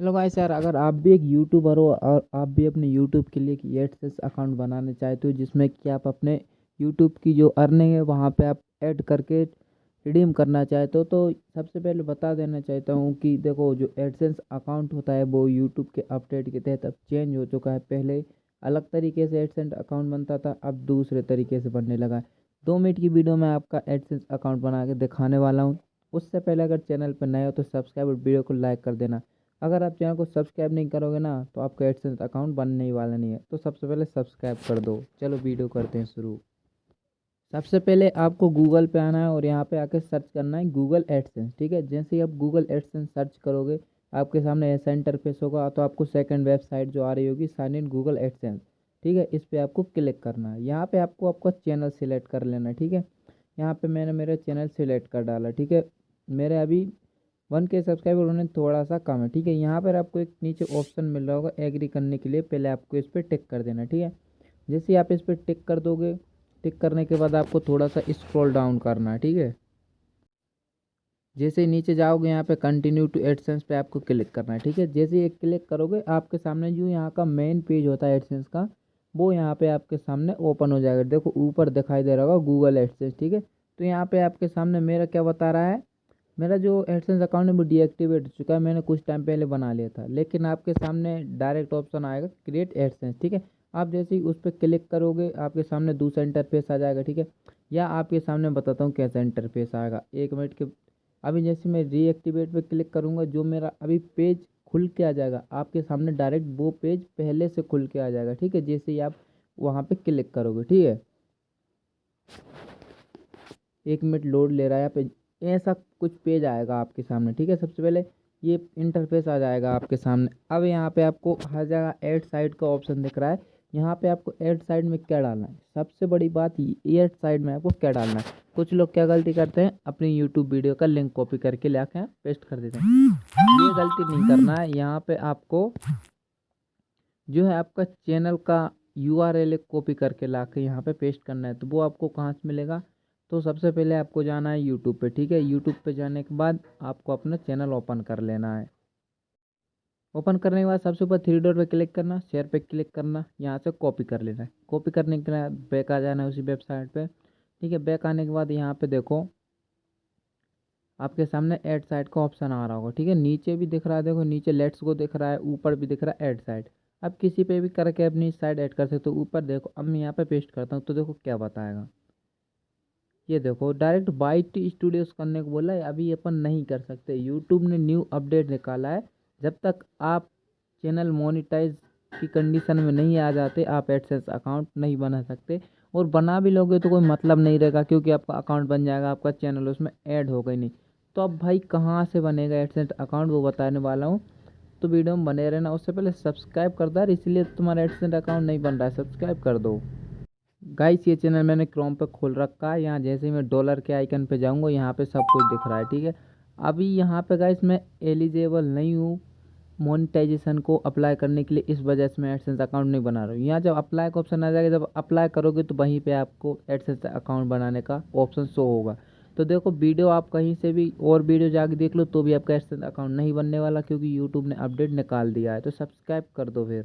Hello guys यार, अगर आप भी एक यूट्यूबर हो और आप भी अपने यूट्यूब के लिए एक एडसेंस अकाउंट बनाना चाहते हो जिसमें कि आप अपने यूट्यूब की जो अर्निंग है वहाँ पे आप ऐड करके रिडीम करना चाहते हो, तो सबसे पहले बता देना चाहता हूँ कि देखो, जो एडसेंस अकाउंट होता है वो यूट्यूब के अपडेट के तहत अब चेंज हो चुका है। पहले अलग तरीके से एडसेंस अकाउंट बनता था, अब दूसरे तरीके से बनने लगा है। 2 मिनट की वीडियो में आपका एडसेंस अकाउंट बना के दिखाने वाला हूँ। उससे पहले अगर चैनल पर नए हो तो सब्सक्राइब और वीडियो को लाइक कर देना। अगर आप चैनल को सब्सक्राइब नहीं करोगे ना तो आपका एडसेंस अकाउंट बनने ही वाला नहीं है, तो सबसे पहले सब्सक्राइब कर दो। चलो वीडियो करते हैं शुरू। सबसे पहले आपको गूगल पे आना है और यहाँ पे आके सर्च करना है गूगल एडसेंस। ठीक है, जैसे ही आप गूगल एडसेंस सर्च करोगे आपके सामने ऐसा इंटरफेस होगा, तो आपको सेकंड वेबसाइट जो आ रही होगी साइन इन गूगल एडसेंस। ठीक है, इस पे आपको क्लिक करना है। यहाँ पे आपको आपका चैनल सिलेक्ट कर लेना है। ठीक है, यहाँ पे मैंने मेरा चैनल सिलेक्ट कर डाला। ठीक है, मेरे अभी 1K सब्सक्राइबर होने थोड़ा सा कम है। ठीक है, यहाँ पर आपको एक नीचे ऑप्शन मिल रहा होगा एग्री करने के लिए, पहले आपको इस पर टिक कर देना। ठीक है, जैसे ही आप इस पर टिक कर दोगे, टिक करने के बाद आपको थोड़ा सा स्क्रॉल डाउन करना है। ठीक है, जैसे ही नीचे जाओगे यहाँ पे कंटिन्यू टू एडसेंस पे आपको क्लिक करना है। ठीक है, जैसे ही क्लिक करोगे आपके सामने जो यहाँ का मेन पेज होता है एडसेंस का, वो यहाँ पे आपके सामने ओपन हो जाएगा। देखो ऊपर दिखाई दे रहा होगा गूगल एडसेंस। ठीक है, तो यहाँ पे आपके सामने मेरा क्या बता रहा है, मेरा जो एडसेंस अकाउंट है वो डीएक्टिवेट हो चुका है। मैंने कुछ टाइम पहले बना लिया था, लेकिन आपके सामने डायरेक्ट ऑप्शन आएगा क्रिएट एडसेंस। ठीक है, आप जैसे ही उस पर क्लिक करोगे आपके सामने दूसरा इंटरफेस आ जाएगा। ठीक है, या आपके सामने बताता हूँ कैसा इंटरफेस आएगा, 1 मिनट के। अभी जैसे मैं रीएक्टिवेट पे क्लिक करूँगा, जो मेरा अभी पेज खुल के आ जाएगा आपके सामने, डायरेक्ट वो पेज पहले से खुल के आ जाएगा। ठीक है, जैसे ही आप वहाँ पे क्लिक करोगे। ठीक है, 1 मिनट लोड ले रहा है यहाँ पे, ऐसा कुछ पेज आएगा आपके सामने। ठीक है, सबसे पहले ये इंटरफेस आ जाएगा आपके सामने। अब यहाँ पे आपको हर जगह ऐड साइड का ऑप्शन दिख रहा है। यहाँ पे आपको ऐड साइड में क्या डालना है, सबसे बड़ी बात ये ऐड साइड में आपको क्या डालना है। कुछ लोग क्या गलती करते हैं, अपनी यूट्यूब वीडियो का लिंक कॉपी करके ले आके पेस्ट कर देते हैं। ये गलती नहीं करना है। यहाँ पे आपको जो है आपका चैनल का यूआरएल कॉपी करके ला के यहाँ पे पेस्ट करना है। तो वो आपको कहाँ से मिलेगा, तो सबसे पहले आपको जाना है यूट्यूब पे। ठीक है, यूट्यूब पे जाने के बाद आपको अपना चैनल ओपन कर लेना है। ओपन करने के बाद सबसे ऊपर थ्री डॉट पे क्लिक करना, शेयर पे क्लिक करना, यहाँ से कॉपी कर लेना है। कॉपी करने के बाद बैक आ जाना है उसी वेबसाइट पे। ठीक है, बैक आने के बाद यहाँ पे देखो आपके सामने ऐड साइड का ऑप्शन आ रहा होगा। ठीक है, नीचे भी दिख रहा है, देखो नीचे लेट्स गो दिख रहा है, ऊपर भी दिख रहा है ऐड साइड। अब किसी पे भी करके अपनी साइड ऐड कर सकते हो। ऊपर देखो, अब मैं यहाँ पे पेस्ट करता हूँ तो देखो क्या बताएगा। ये देखो डायरेक्ट बाइट स्टूडियोज करने को बोला है, अभी अपन नहीं कर सकते। यूट्यूब ने न्यू अपडेट निकाला है, जब तक आप चैनल मोनिटाइज की कंडीशन में नहीं आ जाते आप एडसेंस अकाउंट नहीं बना सकते। और बना भी लोगे तो कोई मतलब नहीं रहेगा, क्योंकि आपका अकाउंट बन जाएगा, आपका चैनल उसमें ऐड होगा ही नहीं। तो अब भाई कहाँ से बनेगा एडसेंस अकाउंट वो बताने वाला हूँ, तो वीडियो में बने रहना। उससे पहले सब्सक्राइब कर दो यार, इसलिए तो तुम्हारा एडसेंस अकाउंट नहीं बन रहा है, सब्सक्राइब कर दो। गाइस ये चैनल मैंने क्रोम पे खोल रखा है। यहाँ जैसे ही मैं डॉलर के आइकन पे जाऊँगा यहाँ पे सब कुछ दिख रहा है। ठीक है, अभी यहाँ पे गाइस मैं एलिजिबल नहीं हूँ मोनेटाइजेशन को अप्लाई करने के लिए, इस वजह से मैं एडसेंस अकाउंट नहीं बना रहा हूँ। यहाँ जब अप्लाई का ऑप्शन आ जाएगा, जब अप्लाई करोगे तो वहीं पे आपको एडसेंस अकाउंट बनाने का ऑप्शन शो होगा। तो देखो वीडियो आप कहीं से भी और वीडियो जाके देख लो तो भी आपका एडसेंस अकाउंट नहीं बनने वाला, क्योंकि यूट्यूब ने अपडेट निकाल दिया है। तो सब्सक्राइब कर दो फिर।